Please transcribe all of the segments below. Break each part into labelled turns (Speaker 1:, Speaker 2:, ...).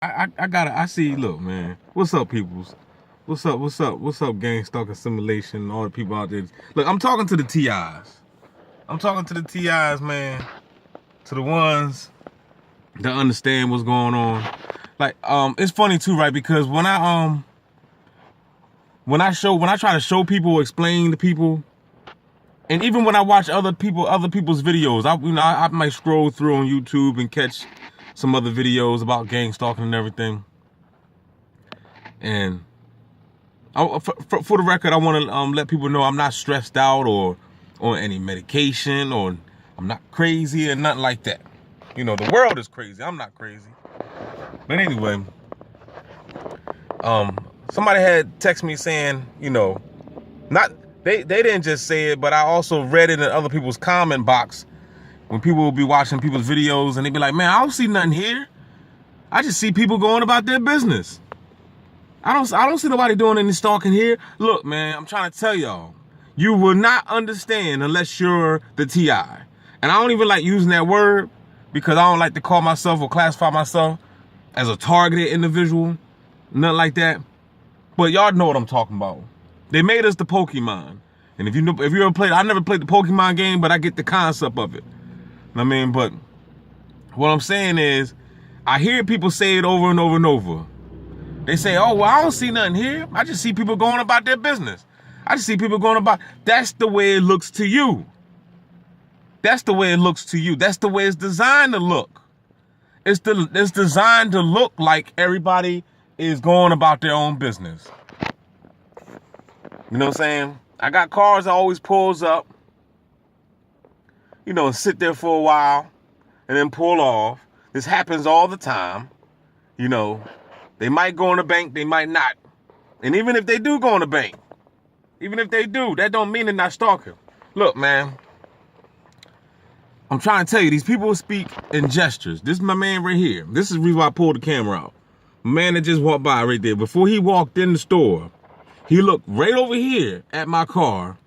Speaker 1: I see, look, man. What's up, peoples? What's up? What's up, gang stalker simulation, all the people out there. Look, I'm talking to the TIs. I'm talking to the TIs, man. To the ones that understand what's going on. Like, it's funny too, right? Because when I try to show people, explain to people, and even when I watch other people's videos, I might scroll through on YouTube and catch some other videos about gang stalking and everything. And for the record, I want to let people know I'm not stressed out or on any medication, or I'm not crazy or nothing like that. You know, the world is crazy. I'm not crazy. But anyway, somebody had text me saying, you know, they didn't just say it, but I also read it in other people's comment box when people will be watching people's videos and they be like, man, I don't see nothing here. I just see people going about their business. I don't see nobody doing any stalking here. Look, man, I'm trying to tell y'all, you will not understand unless you're the TI. And I don't even like using that word because I don't like to call myself or classify myself as a targeted individual, nothing like that. But y'all know what I'm talking about. They made us the Pokemon. And if you ever played, I never played the Pokemon game, but I get the concept of it. I mean, but what I'm saying is, I hear people say it over and over and over. They say, oh, well, I don't see nothing here. I just see people going about their business. I just see people going about. That's the way it looks to you. That's the way it looks to you. That's the way it's designed to look. It's designed to look like everybody is going about their own business. You know what I'm saying? I got cars that always pulls up, you know, and sit there for a while and then pull off. This happens all the time. You know, they might go in the bank, they might not. And even if they do go in the bank, even if they do, that don't mean they're not stalking. Look, man, I'm trying to tell you, these people speak in gestures. This is my man right here. This is the reason why I pulled the camera out. A man that just walked by right there. Before he walked in the store, he looked right over here at my car,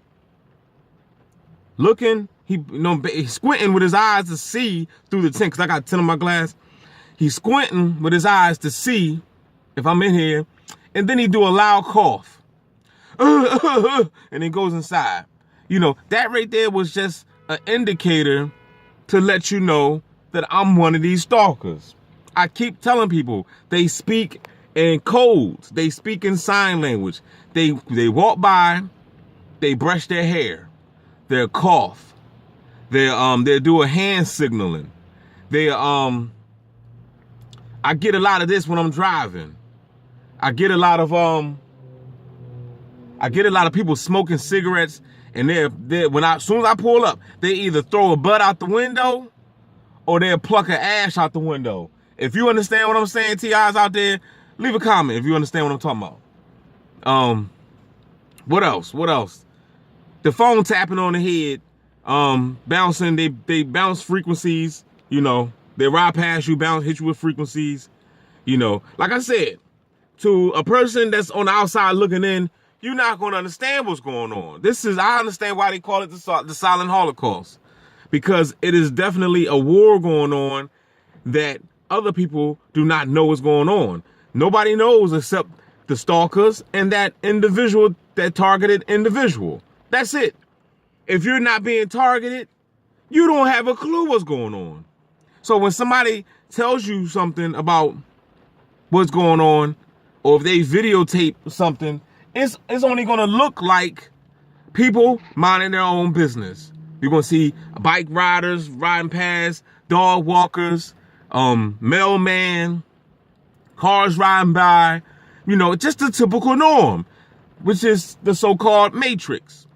Speaker 1: looking, he's squinting with his eyes to see through the tint, because I got tint on my glass. He's squinting with his eyes to see if I'm in here, and then he do a loud cough. And then goes inside. You know, that right there was just an indicator to let you know that I'm one of these stalkers. I keep telling people, they speak in codes. They speak in sign language. They walk by, they brush their hair, they'll cough, they'll do a hand signaling. I get a lot of this when I'm driving. I get a lot of people smoking cigarettes, and as soon as I pull up, they either throw a butt out the window or they'll pluck an ash out the window. If you understand what I'm saying, TIs out there, leave a comment if you understand what I'm talking about. What else? The phone tapping on the head, bouncing, they bounce frequencies, you know, they ride past you, hit you with frequencies, you know. Like I said, to a person that's on the outside looking in, you're not going to understand what's going on. I understand why they call it the silent Holocaust, because it is definitely a war going on that other people do not know what's going on. Nobody knows except the stalkers and that individual, that targeted individual. That's it. If you're not being targeted, you don't have a clue what's going on. So when somebody tells you something about what's going on, or if they videotape something, it's only going to look like people minding their own business. You're going to see bike riders riding past, dog walkers, mailman, cars riding by, you know, just the typical norm, which is the so-called matrix.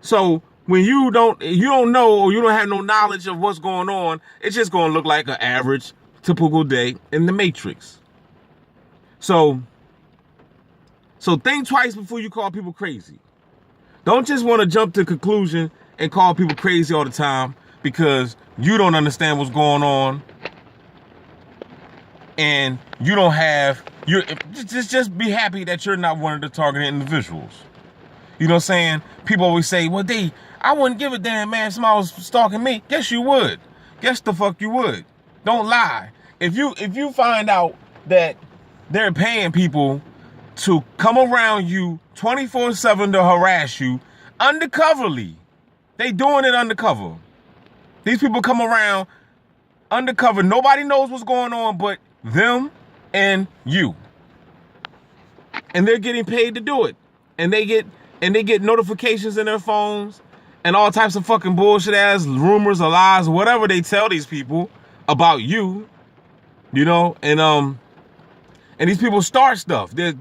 Speaker 1: So when you don't know, or you don't have no knowledge of what's going on, it's just going to look like an average, typical day in the matrix. So think twice before you call people crazy. Don't just want to jump to conclusion and call people crazy all the time because you don't understand what's going on, and you don't have, just be happy that you're not one of the targeted individuals. You know what I'm saying? People always say, well, I wouldn't give a damn, man, if somebody was stalking me. Guess you would. Guess the fuck you would. Don't lie. If you find out that they're paying people to come around you 24/7 to harass you undercoverly. They doing it undercover. These people come around undercover. Nobody knows what's going on but them and you. And they're getting paid to do it. And they get notifications in their phones and all types of fucking bullshit ass rumors or lies, whatever they tell these people about you, you know, and these people start stuff. They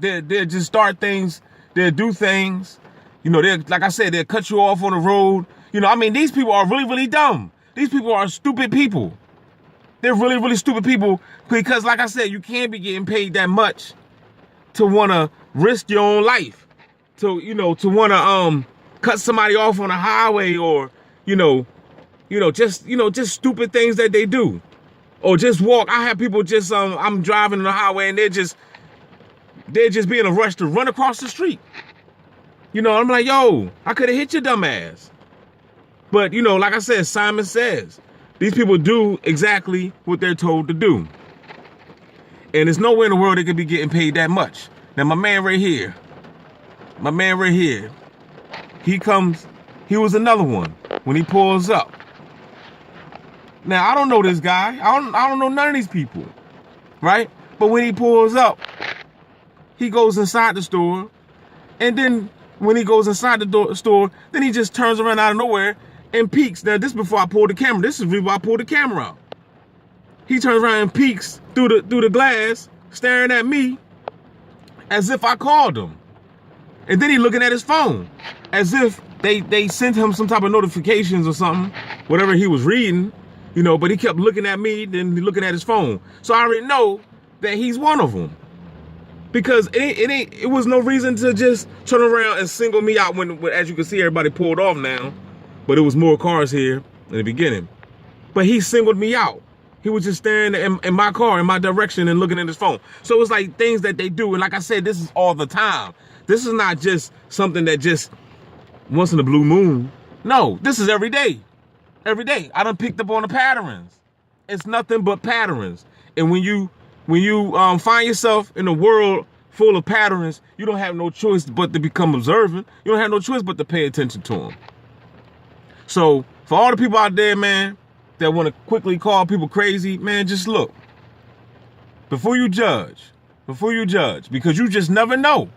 Speaker 1: just start things. They'll do things. You know, like I said, they'll cut you off on the road. You know, I mean, these people are really, really dumb. These people are stupid people. They're really, really stupid people because, like I said, you can't be getting paid that much to want to risk your own life, to want to cut somebody off on a highway, or just stupid things that they do, or just walk. I have people just I'm driving on the highway and they're just being in a rush to run across the street. You know, I'm like, yo, I could have hit your dumb ass. But, you know, like I said, Simon Says, these people do exactly what they're told to do. And there's nowhere in the world they could be getting paid that much. Now, my man right here, he was another one when he pulls up. Now, I don't know this guy. I don't know none of these people, right? But when he pulls up, he goes inside the store, and then when he goes inside the store, then he just turns around out of nowhere and peeks. Now, this is before I pulled the camera. This is before I pulled the camera out. He turns around and peeks through the glass, staring at me as if I called him. And then he looking at his phone as if they sent him some type of notifications or something, whatever he was reading, you know, but he kept looking at me, then looking at his phone. So I already know that he's one of them. Because it was no reason to just turn around and single me out when, as you can see, everybody pulled off now. But it was more cars here in the beginning. But he singled me out. He was just staring in my car, in my direction, and looking at his phone. So it's like things that they do. And like I said, this is all the time. This is not just something that just once in a blue moon. No, this is every day. Every day. I done picked up on the patterns. It's nothing but patterns. And when you find yourself in a world full of patterns, you don't have no choice but to become observant. You don't have no choice but to pay attention to them. So for all the people out there, man, that want to quickly call people crazy, man, just look. Before you judge, because you just never know.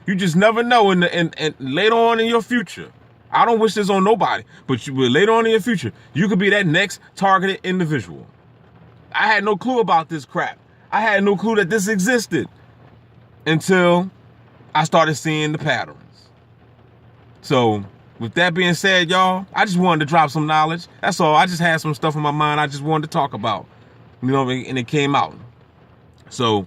Speaker 1: You just never know. And later on in your future, I don't wish this on nobody, but later on in your future, you could be that next targeted individual. I had no clue about this crap. I had no clue that this existed until I started seeing the patterns. So with that being said, y'all, I just wanted to drop some knowledge. That's all. I just had some stuff in my mind I just wanted to talk about, you know, and it came out. So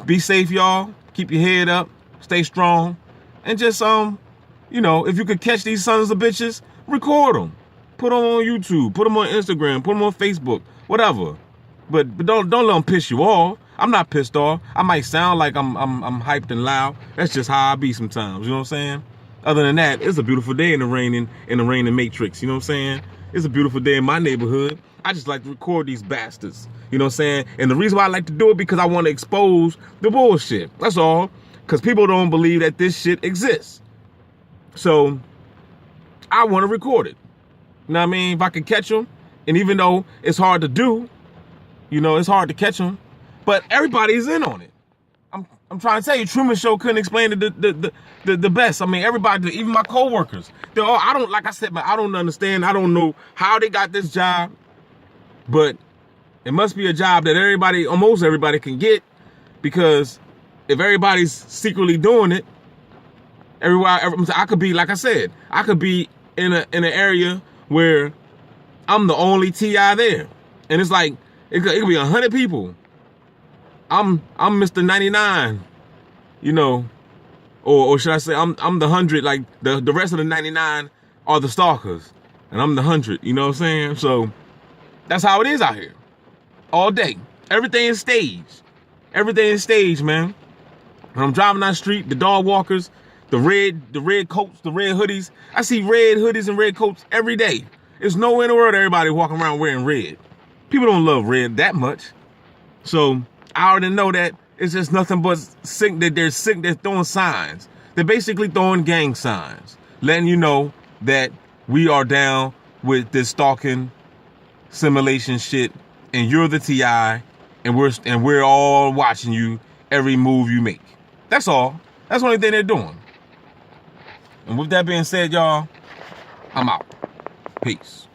Speaker 1: be safe, y'all. Keep your head up. Stay strong. And just, you know, if you could catch these sons of bitches, record them. Put them on YouTube. Put them on Instagram. Put them on Facebook. Whatever. But don't let them piss you off. I'm not pissed off. I might sound like I'm hyped and loud. That's just how I be sometimes. You know what I'm saying? Other than that, it's a beautiful day in the raining Matrix. You know what I'm saying? It's a beautiful day in my neighborhood. I just like to record these bastards. You know what I'm saying? And the reason why I like to do it because I want to expose the bullshit. That's all. Because people don't believe that this shit exists. So I want to record it. You know what I mean? If I can catch them, and even though it's hard to do, you know, it's hard to catch them, but everybody's in on it. I'm trying to tell you, Truman Show couldn't explain it the best. I mean, everybody, even my coworkers, they're all, I don't, like I said, but I don't understand. I don't know how they got this job, but it must be a job that everybody, almost everybody can get, because if everybody's secretly doing it, I could be, like I said, I could be in an area where I'm the only TI there. And it's like, it could be 100 people. I'm Mr. 99, you know, or should I say I'm the 100, like the rest of the 99 are the stalkers, and I'm the 100, you know what I'm saying? So that's how it is out here. All day. Everything is staged. Everything is staged, man. When I'm driving down the street, the dog walkers, the red coats, the red hoodies. I see red hoodies and red coats every day. There's nowhere in the world everybody walking around wearing red. People don't love red that much. So I already know that it's just nothing but they're throwing signs. They're basically throwing gang signs, letting you know that we are down with this stalking simulation shit, and you're the TI, and we're all watching you every move you make. That's all. That's the only thing they're doing. And with that being said, y'all, I'm out. Peace.